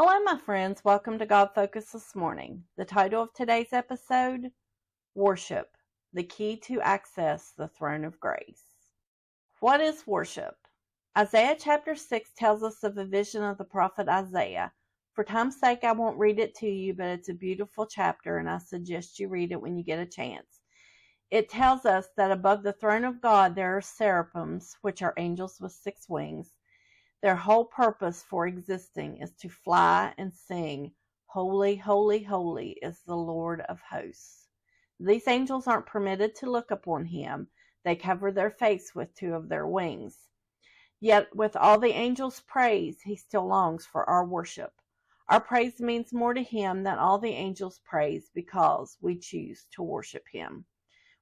Hello, my friends. Welcome to God Focus this morning. The title of today's episode, Worship, the Key to Access the Throne of Grace. What is worship? Isaiah chapter 6 tells us of a vision of the prophet Isaiah. For time's sake, I won't read it to you, but it's a beautiful chapter, and I suggest you read it when you get a chance. It tells us that above the throne of God there are seraphims, which are angels with 6 wings. Their whole purpose for existing is to fly and sing, "Holy, holy, holy is the Lord of hosts." These angels aren't permitted to look upon him. They cover their face with 2 of their wings. Yet with all the angels' praise, he still longs for our worship. Our praise means more to him than all the angels' praise because we choose to worship him.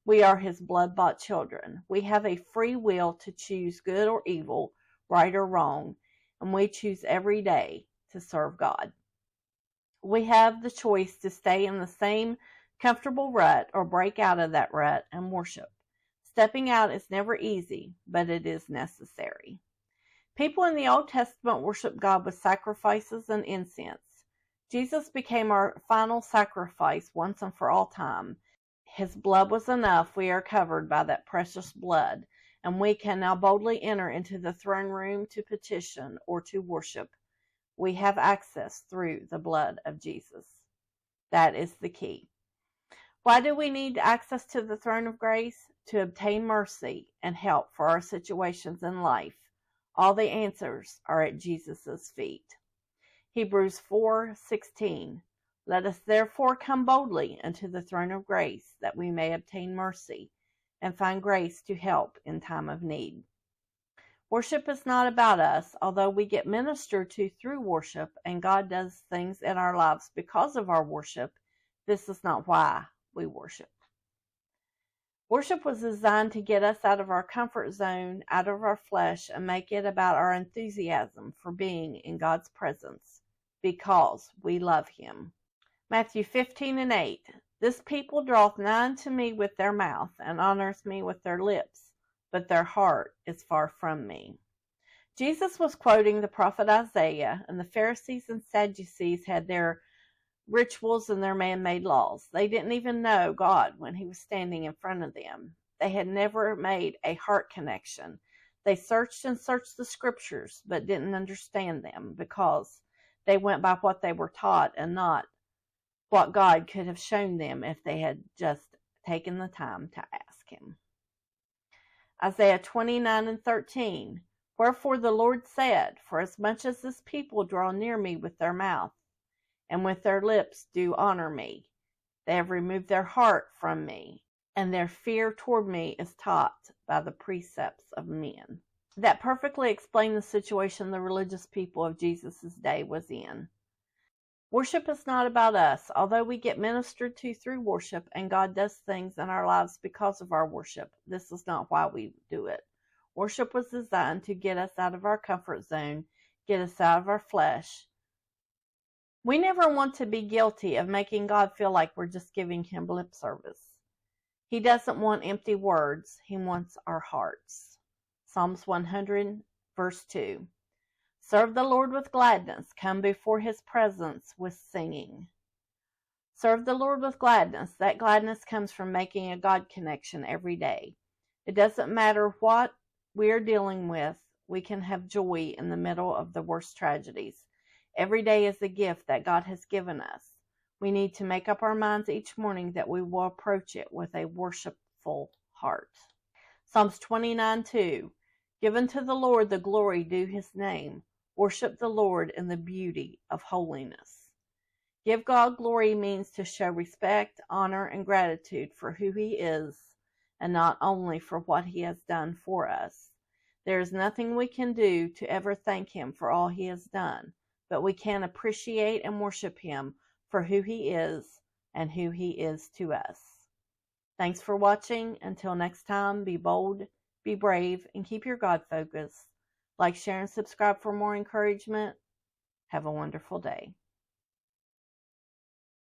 We are his blood-bought children. We have a free will to choose good or evil, right or wrong, and we choose every day to serve God. We have the choice to stay in the same comfortable rut or break out of that rut and worship. Stepping out is never easy, but it is necessary. People in the Old Testament worshiped God with sacrifices and incense. Jesus became our final sacrifice once and for all time. His blood was enough. We are covered by that precious blood, and we can now boldly enter into the throne room to petition or to worship. We have access through the blood of Jesus. That is the key. Why do we need access to the throne of grace? To obtain mercy and help for our situations in life. All the answers are at Jesus' feet. Hebrews 4:16. Let us therefore come boldly unto the throne of grace, that we may obtain mercy and find grace to help in time of need. Worship is not about us, although we get ministered to through worship and God does things in our lives because of our worship. This is not why we worship. Worship was designed to get us out of our comfort zone, out of our flesh, and make it about our enthusiasm for being in God's presence because we love him. Matthew 15:8. This people draweth nigh unto me with their mouth, and honoreth me with their lips, but their heart is far from me. Jesus was quoting the prophet Isaiah, and the Pharisees and Sadducees had their rituals and their man-made laws. They didn't even know God when he was standing in front of them. They had never made a heart connection. They searched and searched the scriptures, but didn't understand them because they went by what they were taught and not what God could have shown them if they had just taken the time to ask him. Isaiah 29:13. Wherefore the Lord said, For as much as this people draw near me with their mouth, and with their lips do honor me, they have removed their heart from me, and their fear toward me is taught by the precepts of men. That perfectly explained the situation the religious people of Jesus' day was in. Worship is not about us, although we get ministered to through worship and God does things in our lives because of our worship. This is not why we do it. Worship was designed to get us out of our comfort zone, get us out of our flesh. We never want to be guilty of making God feel like we're just giving him lip service. He doesn't want empty words. He wants our hearts. Psalms 100, verse 2. Serve the Lord with gladness. Come before his presence with singing. Serve the Lord with gladness. That gladness comes from making a God connection every day. It doesn't matter what we are dealing with. We can have joy in the middle of the worst tragedies. Every day is a gift that God has given us. We need to make up our minds each morning that we will approach it with a worshipful heart. Psalms 29:2. Give unto the Lord the glory due his name. Worship the Lord in the beauty of holiness. Give God glory means to show respect, honor, and gratitude for who he is, and not only for what he has done for us. There is nothing we can do to ever thank him for all he has done, but we can appreciate and worship him for who he is and who he is to us. Thanks for watching. Until next time, be bold, be brave, and keep your God focus. Like, share, and subscribe for more encouragement. Have a wonderful day.